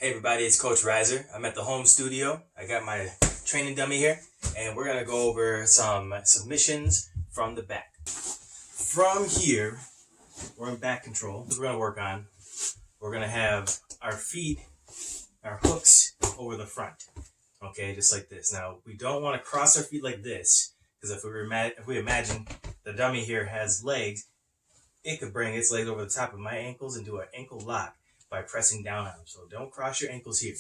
Hey everybody, it's Coach Riser. I'm at the home studio. I got my training dummy here, and we're gonna go over some submissions from the back. From here, we're in back control. We're gonna work on. We're gonna have our feet, our hooks over the front. Okay, just like this. Now we don't want to cross our feet like this, because if we imagine the dummy here has legs, it could bring its legs over the top of my ankles and do an ankle lock by pressing down on them. So don't cross your ankles here.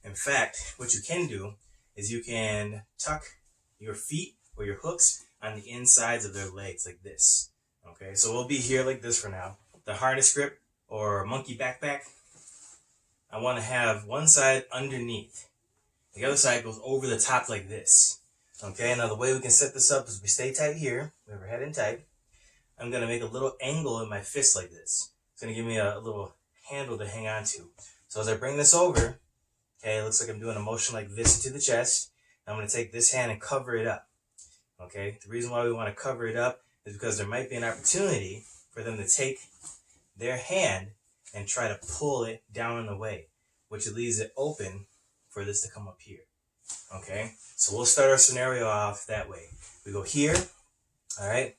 In fact, what you can do is you can tuck your feet or your hooks on the insides of their legs like this. Okay, so we'll be here like this for now. The harness grip or monkey backpack, I want to have one side underneath. The other side goes over the top like this. Okay, now the way we can set this up is we stay tight here. We have our head in tight. I'm going to make a little angle in my fist like this. It's going to give me a little handle to hang on to. So as I bring this over, okay, it looks like I'm doing a motion like this into the chest. I'm going to take this hand and cover it up. Okay, the reason why we want to cover it up is because there might be an opportunity for them to take their hand and try to pull it down and away, which leaves it open for this to come up here. Okay, so we'll start our scenario off that way. We go here, all right,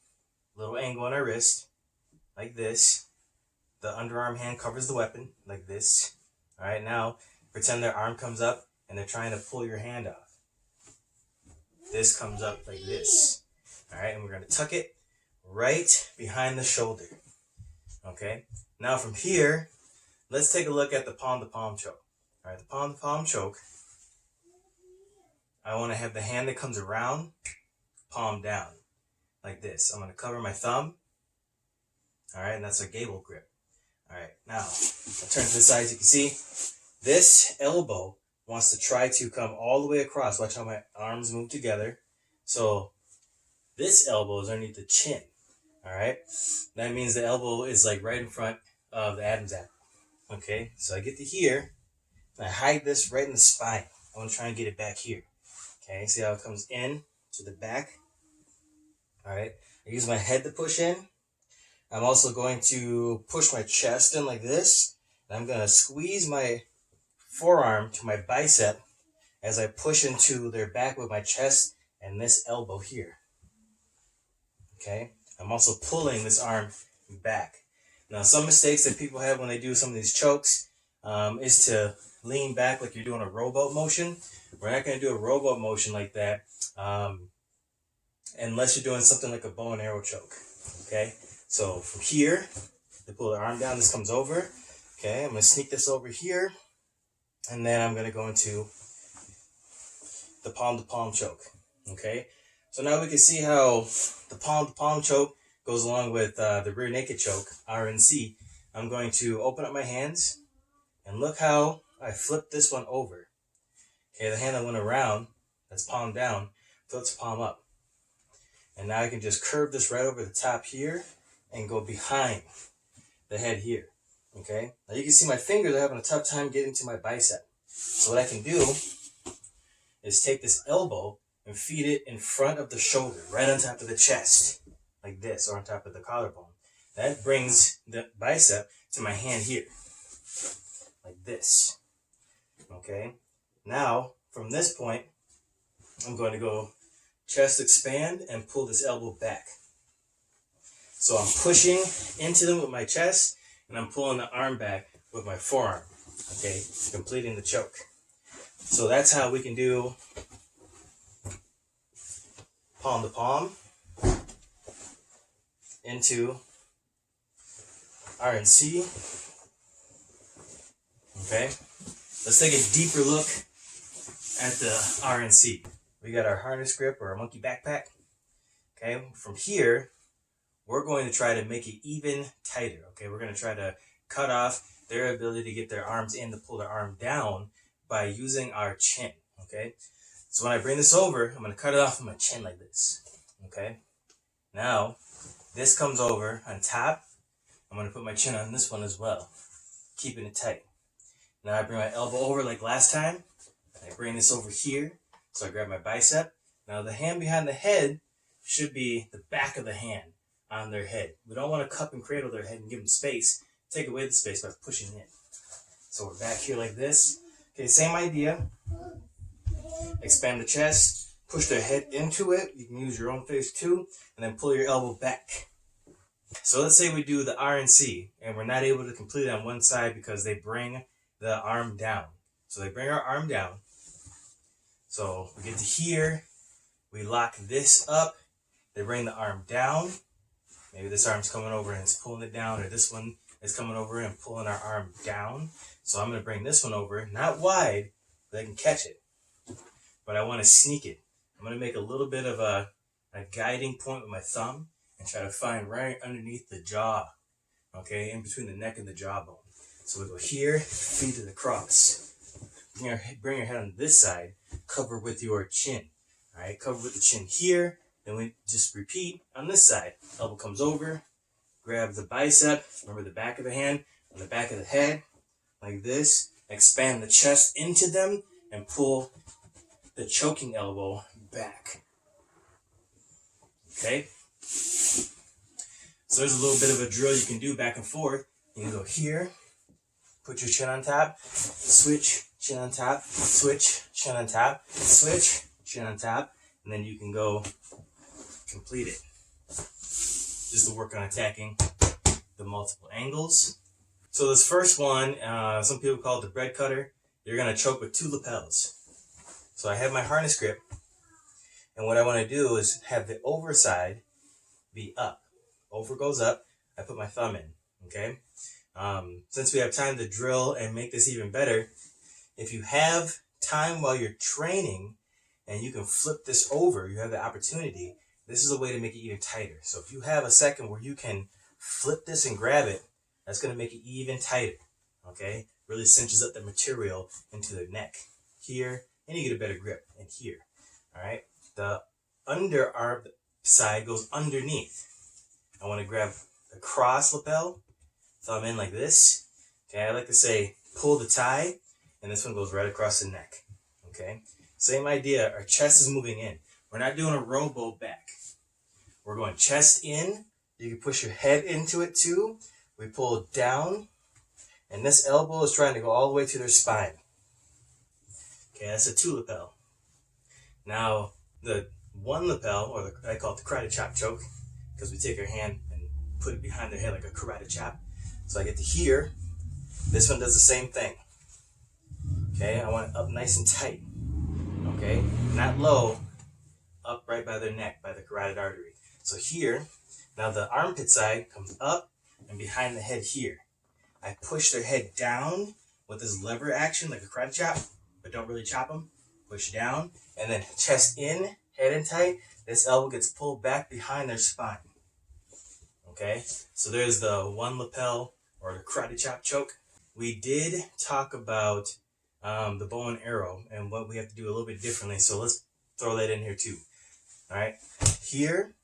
little angle on our wrist, like this. The underarm hand covers the weapon, like this. All right, now pretend their arm comes up and they're trying to pull your hand off. This comes up like this. All right, and we're going to tuck it right behind the shoulder. Okay, now from here, let's take a look at the palm-to-palm choke. All right, the palm-to-palm choke, I want to have the hand that comes around, palm down, like this. I'm going to cover my thumb. All right, and that's a gable grip. All right, now I'll turn to the side. As you can see, this elbow wants to try to come all the way across. Watch how my arms move together. So this elbow is underneath the chin. All right, that means the elbow is like right in front of the Adam's apple. Okay, so I get to here, and I hide this right in the spine. I want to try and get it back here. Okay, see how it comes in to the back. All right, I use my head to push in. I'm also going to push my chest in like this. And I'm going to squeeze my forearm to my bicep as I push into their back with my chest and this elbow here. Okay, I'm also pulling this arm back. Now, some mistakes that people have when they do some of these chokes is to lean back like you're doing a rowboat motion. We're not going to do a rowboat motion like that unless you're doing something like a bow and arrow choke. Okay, so from here, they pull the arm down, this comes over. Okay, I'm going to sneak this over here, and then I'm going to go into the palm-to-palm choke. Okay, so now we can see how the palm-to-palm choke goes along with the rear naked choke, RNC. I'm going to open up my hands, and look how I flip this one over. Okay, the hand that went around, that's palm down, flips palm up. And now I can just curve this right over the top here and go behind the head here. Okay, now you can see my fingers are having a tough time getting to my bicep. So what I can do is take this elbow and feed it in front of the shoulder, right on top of the chest, like this, or on top of the collarbone. That brings the bicep to my hand here, like this. Okay, now from this point, I'm going to go chest expand and pull this elbow back. So I'm pushing into them with my chest, and I'm pulling the arm back with my forearm. Okay, completing the choke. So that's how we can do palm to palm into RNC. Okay, let's take a deeper look at the RNC. We got our harness grip or our monkey backpack. Okay, from here, we're going to try to make it even tighter. Okay, we're going to try to cut off their ability to get their arms in to pull their arm down by using our chin. Okay, so when I bring this over, I'm going to cut it off with my chin like this. Okay, now this comes over on top. I'm going to put my chin on this one as well, keeping it tight. Now I bring my elbow over like last time. I bring this over here. So I grab my bicep. Now the hand behind the head should be the back of the hand on their head. We don't want to cup and cradle their head and give them space. Take away the space by pushing in. So we're back here like this. Okay, same idea. Expand the chest, push the head into it. You can use your own face too, and then pull your elbow back. So let's say we do the RNC, and we're not able to complete it on one side because they bring the arm down. So they bring our arm down. So we get to here, we lock this up, they bring the arm down. Maybe this arm's coming over and it's pulling it down, or this one is coming over and pulling our arm down. So I'm going to bring this one over, not wide, but I can catch it. But I want to sneak it. I'm going to make a little bit of a guiding point with my thumb and try to find right underneath the jaw, okay, in between the neck and the jawbone. So we go here, feet to the cross. Bring your head on this side, cover with your chin. All right, cover with the chin here. Then we just repeat on this side. Elbow comes over, grab the bicep, remember the back of the hand, on the back of the head, like this. Expand the chest into them and pull the choking elbow back. Okay? So there's a little bit of a drill you can do back and forth. You can go here, put your chin on top, switch, chin on top, switch, chin on top, switch, chin on top, and then you can go complete it. Just to work on attacking the multiple angles. So this first one, some people call it the bread cutter. You're going to choke with 2 lapels. So I have my harness grip, and what I want to do is have the overside be up. Over goes up, I put my thumb in, okay? Since we have time to drill and make this even better, if you have time while you're training and you can flip this over, you have the opportunity, this is a way to make it even tighter. So if you have a second where you can flip this and grab it, that's going to make it even tighter, okay? Really cinches up the material into the neck here, and you get a better grip in here, all right? The underarm side goes underneath. I want to grab the cross lapel, thumb in like this. Okay, I like to say pull the tie, and this one goes right across the neck. Okay, same idea. Our chest is moving in. We're not doing a rowboat back. We're going chest in. You can push your head into it too. We pull down, and this elbow is trying to go all the way to their spine. Okay, that's a 2 lapel. Now, the 1 lapel, or I call it the karate chop choke, because we take our hand and put it behind their head like a karate chop. So I get to here. This one does the same thing. Okay, I want it up nice and tight. Okay, not low, up right by their neck, by the carotid artery. So here, now the armpit side comes up and behind the head here. I push their head down with this lever action like a karate chop, but don't really chop them. Push down, and then chest in, head in tight. This elbow gets pulled back behind their spine. Okay, so there's the 1 lapel or the karate chop choke. We did talk about the bow and arrow and what we have to do a little bit differently. So let's throw that in here too. All right, here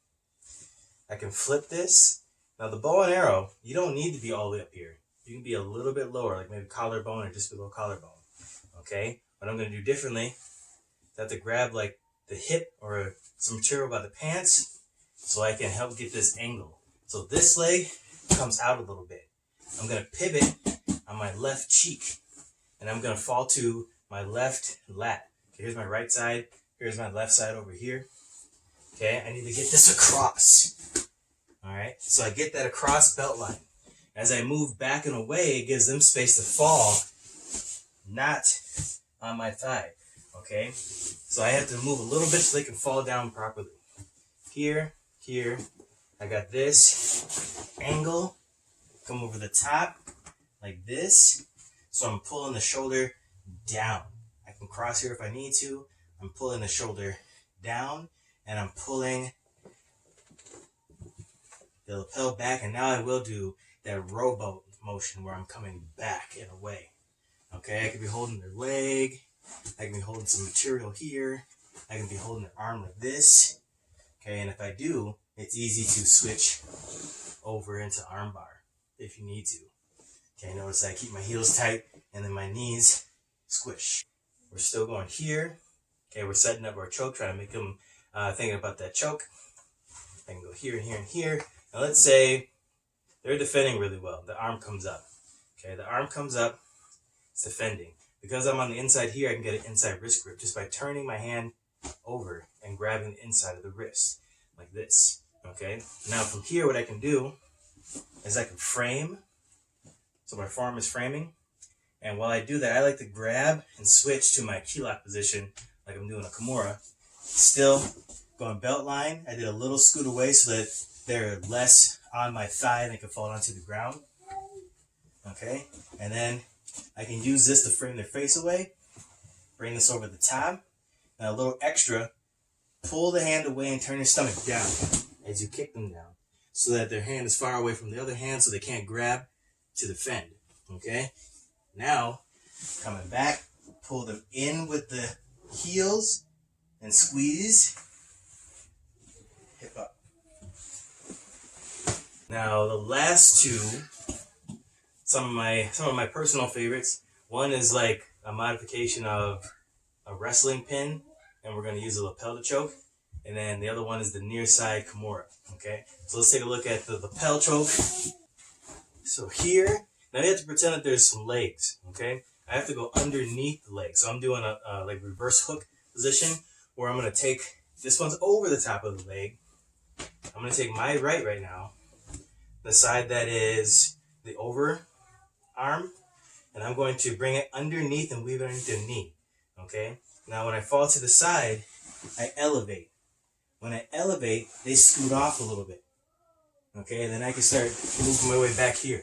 I can flip this. Now the bow and arrow, you don't need to be all the way up here. You can be a little bit lower, like maybe collarbone or just below collarbone. Okay, what I'm going to do differently is I have to grab like the hip or some material by the pants so I can help get this angle. So this leg comes out a little bit. I'm going to pivot on my left cheek, and I'm going to fall to my left lat. Okay, here's my right side. Here's my left side over here. Okay, I need to get this across. All right, so I get that across belt line. As I move back and away, it gives them space to fall, not on my thigh. Okay, so I have to move a little bit so they can fall down properly. Here, here. I got this angle, come over the top like this. So I'm pulling the shoulder down. I can cross here if I need to. I'm pulling the shoulder down, and I'm pulling the lapel back. And now I will do that rowboat motion where I'm coming back and away. Okay, I could be holding their leg. I can be holding some material here. I can be holding their arm like this. Okay, and if I do, it's easy to switch over into armbar if you need to. Okay, notice I keep my heels tight and then my knees squish. We're still going here. Okay, we're setting up our choke, trying to make them thinking about that choke. I can go here and here and here. Now let's say they're defending really well. The arm comes up. Okay, the arm comes up, It's defending. Because I'm on the inside here, I can get an inside wrist grip just by turning my hand over and grabbing the inside of the wrist, like this, okay? Now from here, what I can do is I can frame, so my forearm is framing, and while I do that, I like to grab and switch to my key lock position, like I'm doing a Kimura, still going belt line. I did a little scoot away so that they're less on my thigh and they can fall onto the ground, okay? And then I can use this to frame their face away, bring this over the top. Now a little extra, pull the hand away and turn your stomach down as you kick them down so that their hand is far away from the other hand so they can't grab to defend, okay? Now, coming back, pull them in with the heels and squeeze, hip up. Now the last two, some of my personal favorites. One is like a modification of a wrestling pin, and we're going to use a Lapel Choke. And then the other one is the near side Kimura. Okay, so let's take a look at the Lapel Choke. So here, now you have to pretend that there's some legs. Okay, I have to go underneath the leg. So I'm doing a like reverse hook position where I'm going to take, this one's over the top of the leg. I'm going to take my right now, the side that is the over arm, and I'm going to bring it underneath and weave it underneath their knee. Okay, now when I fall to the side, I elevate. When I elevate, they scoot off a little bit. Okay, and then I can start moving my way back here.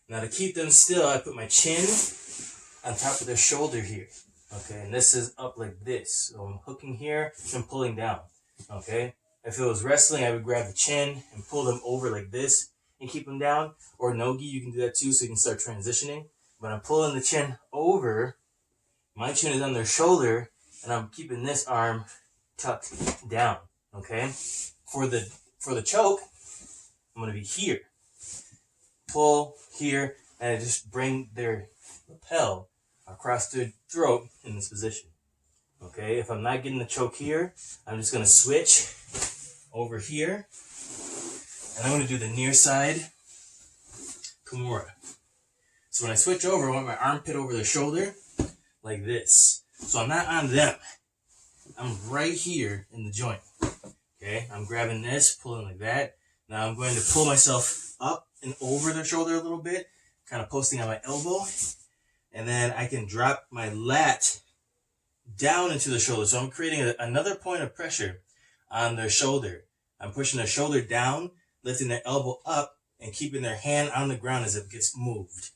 Now to keep them still, I put my chin on top of their shoulder here. Okay, and this is up like this. So I'm hooking here and pulling down. Okay, if it was wrestling, I would grab the chin and pull them over like this and keep them down. Or no-gi, you can do that too, so you can start transitioning. But I'm pulling the chin over. My chin is on their shoulder, and I'm keeping this arm tucked down. Okay, for the choke, I'm gonna be here. Pull here, and I just bring their lapel across their throat in this position. Okay, if I'm not getting the choke here, I'm just gonna switch over here, and I'm gonna do the near side Kimura. So when I switch over, I want my armpit over their shoulder, like this. So I'm not on them. I'm right here in the joint. Okay, I'm grabbing this, pulling like that. Now I'm going to pull myself up and over their shoulder a little bit, kind of posting on my elbow. And then I can drop my lat down into the shoulder. So I'm creating another point of pressure on their shoulder. I'm pushing their shoulder down, lifting their elbow up, and keeping their hand on the ground as it gets moved.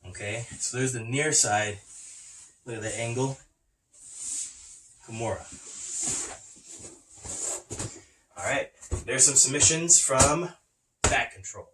Okay, so there's the near side. Look at the angle. Kimura. All right, there's some submissions from back control.